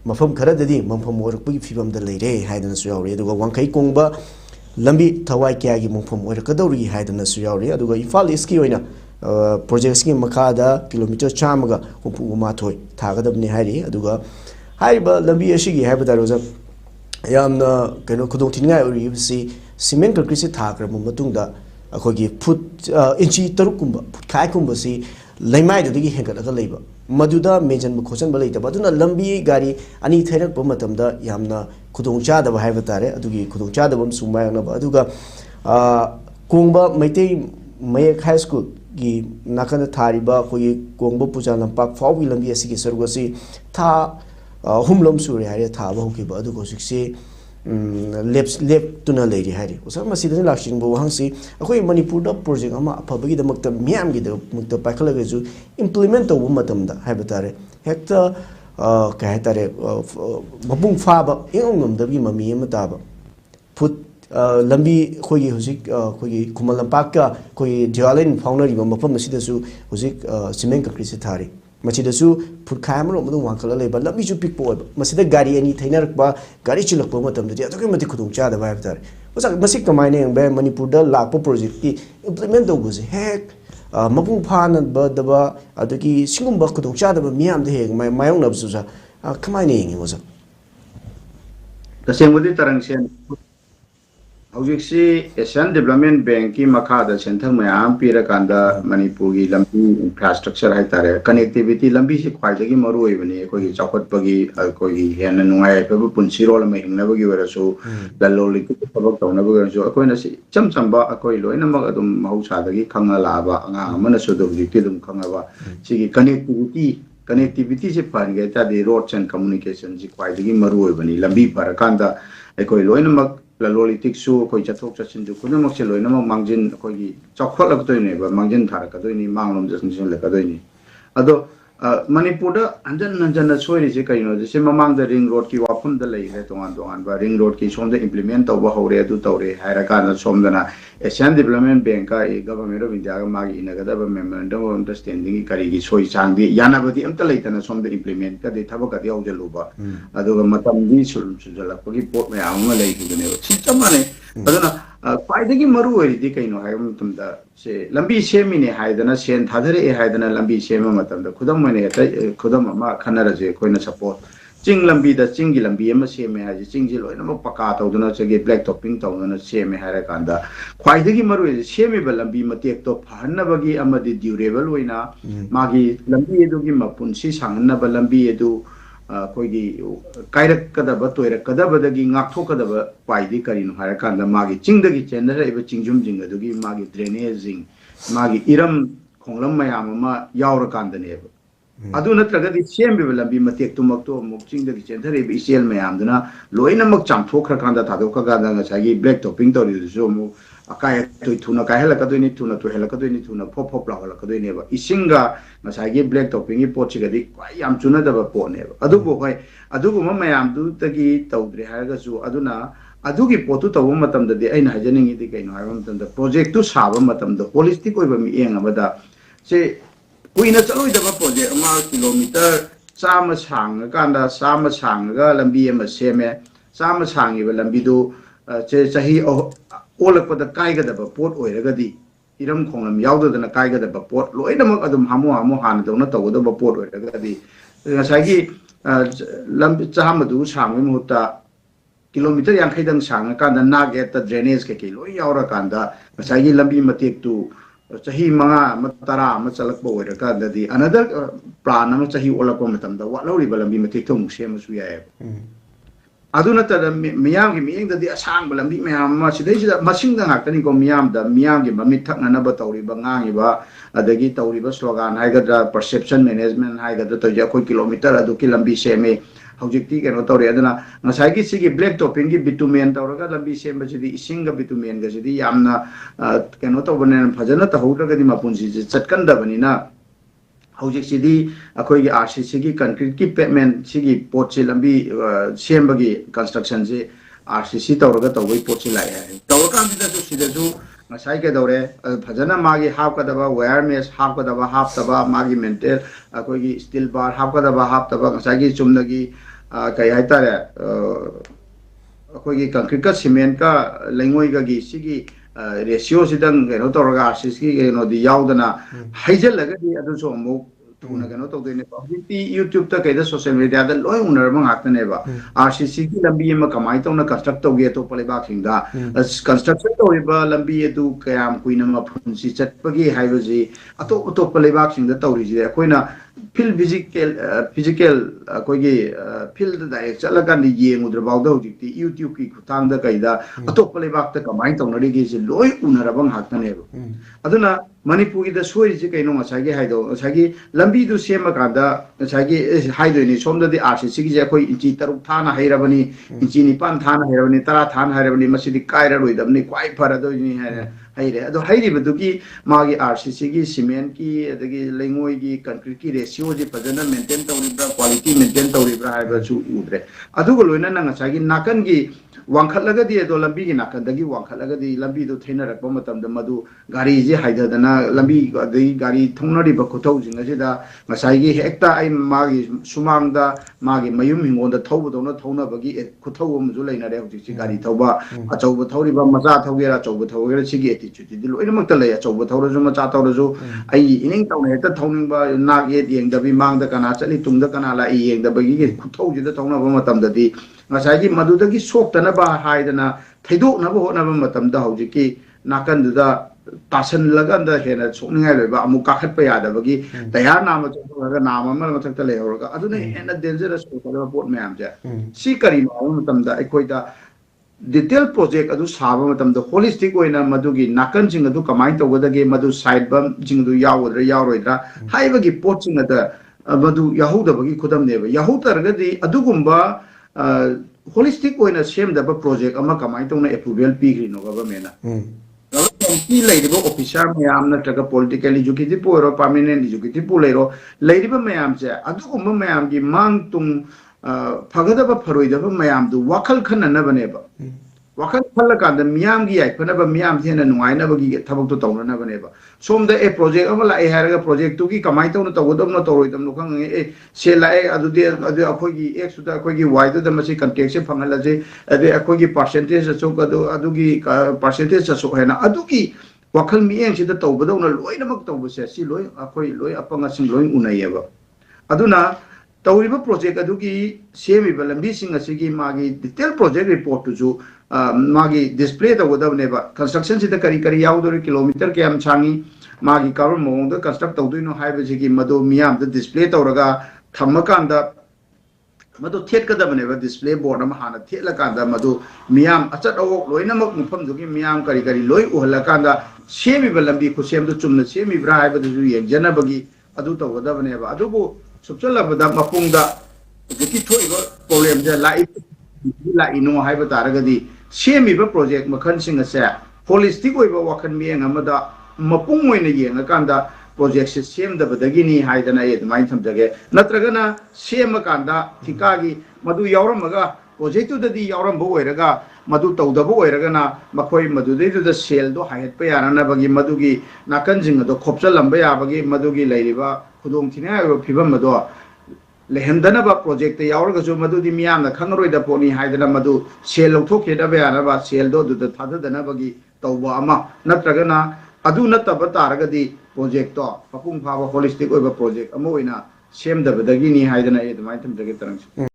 mafam kharadadi mamfam orakpagi fibamda leire haidana su yauri aduga wankai kongba lambi thawai kya gi mamfam orakadawri haidana su yauri aduga Imphal East ki oina projects ki makada kilometer chamaga hupu mathoi thagadabni hairi aduga haiba lambi ashigi haibada roza yamna kano khudong thingai ori si cement concrete si thakra matungda akogi foot inchi tarukumba foot khai kumba si laimai dagi hengalaga leiba maduda mejan khosan balai ta baduna lambi gari ani thairak pa matamda yamna khudong cha da haiba tare adugi khudong cha da bam sumai na ba aduga kongba maitei mayek high school gi nakana thariba khoi kongba puja lampak fawi lambi asigi sargosi tha humlom suri hari tha ba hoki ba adugo sikse lep tuna leiri hari usar masida lakshin bo hangsi akhoi manipur da project ama aphabagi da makta miam gi da makta paikhala ga ju implement to matam da haiba tare hekta ka tare mabung fa ba engom da gi mami ama ta ba put lambi khoi hujik khoi kumal lampak ka khoi dialin faunari ba mafam masida su hujik cement concrete thari Machidasu put camera on the one color label, let me pick boy. Masida Gari any Tainer ba Gari Chilak Pomatum, the Atomatic Cha the Viper. Was a Masika mining by Manipurda Lapo project implement the was heck Mapu Pan and Bird the Ba Aduki Singumba Kutucha the Miam the Heg, my own observer. Come on in, was the same with the Taransian. Howjiksi Asian Development Bank ki makada center mayam pirakanda Manipur gi lambi infrastructure haitare connectivity lambi si khwaidagi maru oibani koi chakot pagi koi hena nungai pe punsiro la mai hingna bagi warasu laloli ku sabak tawna bagi warasu koi na si chamchamba koi loina mag adum mahausa dagi khanga laba anga amana su objective dum khanga ba sigi connectivity se pan ge ta de roads and communication si khwaidagi maru oibani lambi parakanda koi loina mag Lolitics su koi chatok chin ju kuna mak chelo na mangjin koi chokkhot la to ni ba mangjin thar ka to ni manglom jasin la ka to ni ado Manipur da anjan na soi ni je kai no je mamang da ring road ki wapun da lei le tongan ba ring road ki som da implement to ba hore adu tawre haira ka na som da na Asian Development Bank ka government of India ga magi ina ga da ba memorandum of understanding kari gi soi chang di yana ba di amta lei ta na som da implement ka de thaba ka di au je lu ba adu ga matam di sul la ko gi pot me ang ma lei ki ne chi chamane aduna Faidagi maru ori di kai no hai matam da se lambi semi ne haidana sen thadare e haidana lambi semi matam da khudam mane ta khudam ma khanara je koina support ching lambi da chingi lambi ama semi ha je chingji loi na paka ta duna che ge black topping ta duna semi ha ra kanda faidagi maru e semi ba lambi matek to phanna bagi ama di durable oina magi lambi edu gi mapun si sangna ba lambi edu koigi kairak kada ba toira kada ba dagi ngakthok kada ba paidi karin hara kanda magi chingdagi chenara iba chingjum jinga dugi magi drainaging magi iram khonglam mayam ma yaura kanda ne adu natraga di sembe lambi matek tumak to mok chingdagi chenara iba isel mayam duna loina mak chamthok khra kanda thadok ka ga nga sagi black topping to ri so mu akai to thuna ka hela ka do ni thuna to hela ka do ni thuna phop phop la ka do ni ba isinga masagi black topping gi pot chiga di kwai yam chuna da ba pot ne ba adu bo hoi adu bu ma mayam du tagi tawdri ha ga su aduna adu gi potu taw matam da di aina hajaning gi di kaino ha matam da project tu saba matam da holistic oi ba mi eng abada se kuina chaloi da ba project ma kilometer sama sang kanda sama sang ga lambi ma seme sama sang gi ba lambi du che chahi olakpada kaigada pot oiragadi iram khonglam yaudadana kaigada pot loinamak adum hamu hana dawna tawda pot oiragadi ngasagi lambi chamadu sangmi muta kilometer yang khaidang sang kanda nag eta drainage ke loi yaura kanda ngasagi lambi matek tu chahi manga matara ma chalak bo oiragada di another plan ma chahi olakwa matamda wa lori lambi matek thong sema su ya aduna ta miyam gi miyeng da di asang balambi miyam ma sidai sida masing da ngakani ko miyam gi mamit thak na ba tawri ba ngangi ba adagi tawri ba slogan hai ga perception management hai ga to ja koi kilometer adu ki lambi seme hojikti ke no tawri aduna ngasai gi sigi black topping gi bitumen tawra ga lambi seme sidi ising ga bitumen ga sidi yamna ke no to bane phajana ta hawra ga di mapun si chatkan da bani na hojik sidi akoi gi RCC gi concrete ki pavement sigi pot chi lambi sembagi construction je RCC tawraga tawai pot chi lai hai tawra kan da su sida ju ngasai ke dore phajana magi hap ka daba wire mesh hap ka daba hap taba magi mentel akoi gi steel bar hap ka daba hap taba ngasai gi chumna gi ꯀꯩ ꯍꯥꯏꯇꯥꯔꯦ ꯑꯩꯈꯣꯏꯒꯤ ꯀꯪꯀ꯭ꯔꯤꯠꯀ ꯁꯤꯃꯦꯟꯠꯀ ꯂꯩꯉꯣꯏꯒꯒꯤ ꯁꯤꯒꯤ ꯔꯦꯁꯤꯌꯣꯁꯤꯗꯪ ꯀꯩꯅꯣ ꯇꯧꯔꯒ ꯑꯥꯔꯁꯤꯁꯀꯤ ꯀꯩꯅꯣꯗꯤ ꯌꯥꯎꯗꯅ ꯍꯩꯖꯤꯜꯂꯒꯗꯤ ꯑꯗꯨꯁꯨ ꯑꯃꯨꯛ ꯊꯨꯅ ꯀꯩꯅꯣ ꯇꯧꯗꯣꯏꯅꯦꯕ ꯍꯧꯖꯤꯛꯇꯤ ꯌꯨꯇ꯭ꯌꯨꯕꯇ ꯀꯩꯗ ꯁꯣꯁꯤꯌꯦꯜ ꯃꯤꯗꯤꯌꯥꯗ ꯂꯣꯏ ꯎꯅꯔꯕ ꯉꯥꯛꯇꯅꯦꯕ आर सी सी की लंबी अमा कमाई तौना कंस्ट्रक्ट तौगे अतोप लेबाकसिंगदा कंस्ट्रक्शन तौरिबा लंबी अदु कयाम कुइना मफुनसी चटपगी हाइबजी अतोप लेबाकसिंगदा तौरिजी अखोइना फिजिकल अखोइगी फील्ड डायरेक्ट चलकान येंगुद्रबावदा हुजिक्ति यूट्यूब की खुतांगदा कैदा अतोप लेबाकता कमाई तौनरिगे जे लोय उनरबा हाक्तनेबा अदुना मणिपुरगीदा सोइरिजे कैनो ngसागी हाइदो ngसागी लंबी दु सेम कादा ngसागी हाइदोनि सोमददि आरसीसी गी अखोइ इंची 6 थाना हैरबनी इंची 9 थाना हैरबनी 10 थाना हैरबनी मसिदि कायरा रोइदबनी क्वाइ फरदोनि हैरे अदो हैरिबदुगी मागी आरसीसी गी सीमेंट की अदगी लेंगोय गी कंक्रीट की रेशियो जे फजना मेंटेन तौरिब्रा क्वालिटी मेंटेन तौरिब्रा हाइबसु उद्रे अदुगो लोइना ngसागी नाकन गी वांखलगदी अदो लंबी गी नाकनदगी वांखलगदी लंबी दो थैनरकप मतमदा मदु गाड़ी जे हाइददना लंबी अदगी गाड़ी थौनरिबा खुथौजिंग असिदा ngसागी हेक्ता आई मागी सुमांगदा मागी मयुम हिंगोंदा थौबदौना थौनबगी खुथौ अमजु लेनारे हौजिसि गाड़ी थौबा अचौबा थौरिबा मचा थौगेरा अचौबा थौगेरा सिगी एटीट्यूड लोइनमक्ता लय अचौबा थौरजु मचा थौरजु आई इनिंग तौना हेक्ता थौनिंगबा नाग ये येंगदबी मांगदा कना चली तुंगदा कना ला येंगदबगी खुथौजिदा थौनबा मतमददी ngसागी मदुदगी सोक्तनबा हाइदना थैदोकनबा होनबा मतमदा हौजिकी नाकनदुदा तासन लगंदा हेना सोकनिंगाय लेबा अमु काखतपा यादबगी तयार नाम चोगा नाम अमा मथक्ता लेहरगा अदुने हेना डेंजरस ओतबा पोट मयाम जे सी करी नाम मतमदा अखोइदा डिटेल प्रोजेक्ट अदु साबा मतमदा होलिस्टिक ओइना मदुगी नाकन जिंग अदु कमाई तौगदगे मदु साइड बम जिंग दु यावद्रा यावरोइद्रा हाइबगी पोट जिंगदा मदु याहुदबगी खुदमनेबा याहुतरगदी अदुगुंबा होलिस्टिक ओइना सेमदबा प्रोजेक्ट अमा कमाई तौना अप्रूवल पीग्रिनो गवर्नमेंट की लेरिबो ऑफिसर मयाम नत्रगा पॉलिटिकल एजुकेटिव ओरो परमानेंट एजुकेटिव लेरो लेरिबो मयाम से अदुगुंबा मयाम की मांग तुम फगदबा फरोइदबा मयाम दु वखल खननबनेबा वखल खलकांद मियाम की याइफनबा मियाम थेना नुवाइनबगी थबक तो तौननबनेबा सोमदा ए प्रोजेक्ट अमा लाए हारगा प्रोजेक्ट तु की कमाई तौना तौगदबना तौरोइदम नो खंगे ए से लाए अदुदे अदु अखोगी एक्स सुदा अखोगी वाई द मसी कंटेक्ट से फंगलजे अदे अखोगी परसेंटेज अचो कदो अदुगी परसेंटेज अचो हेना अदुगी वखल मियेंग सिदा तौबदौना लोइनमक तौबसे सि लोइ अखोई लोइ अपंगसिंग लोइ उनाइयबा अदुना तौरिबा प्रोजेक्ट अदुगी सेमिबा लंबीसिंग असिगी मागी डिटेल प्रोजेक्ट रिपोर्ट तुजु मागी डिस्प्ले तौगदबनेबा कंस्ट्रक्शन सिदा करी करी याउदोरि किलोमीटर केम सांगी मागी कारम मोंग कंस्ट्रक्ट तौदुइनो हाइबसिगी मदो मियाम द डिस्प्ले तौरगा थम्मकांदा मदो थेटकदबनेबा डिस्प्ले बोर्ड अमा हाना थेटलकांदा मदो मियाम अचट अवोक लोइनमक मुफमदुगी मियाम करी करी लोइ उहलकांदा सेमिबा लंबी खुसेमदु चुमना सेमिब्रा हाइबदु येंजनबगी अदु तौगदबनेबा अदुबो सुचलबदा मपुंगदा जिकी थोइबा प्रॉब्लम जे लाइनो हाइबा तारगदी सेमिबा प्रोजेक्ट मखनसिंग असे होलिस्टिक ओइबा वखन मियंग अमदा मपुंग ओइना येंगकांदा प्रोजेक्ट से सेमदबदगिनी हाइदना ए दमाइन थमजगे नत्रगना सेमकांदा थिकागी मदु यावरमगा प्रोजेक्ट तुददी यावरमबो ओइरगा मदु तौदबो ओइरगना मखोइ मदुदैदुदा सेल दो हाइहतपा याननबगी मदुगी नाकन जिंगदो खोपचलंबा याबगी मदुगी लैरिबा खुदोंग थिनाय फिबम मदो लेहंदनबा प्रोजेक्ट यावरगजु मदुदी मियामना खंगरोइदा पोनी हाइदना मदु सेल लौथोखेदबा यानबा सेल दो दुदा थाददनबगी तौबा अमा नत्रगना अदु नतबा तारगदी प्रोजेक्ट तो मपुंग फाबा होलिस्टिक ओइबा प्रोजेक्ट अमा ओइना सेमदबदगिनी हाइदना ए दमाइन थमजगे तरंग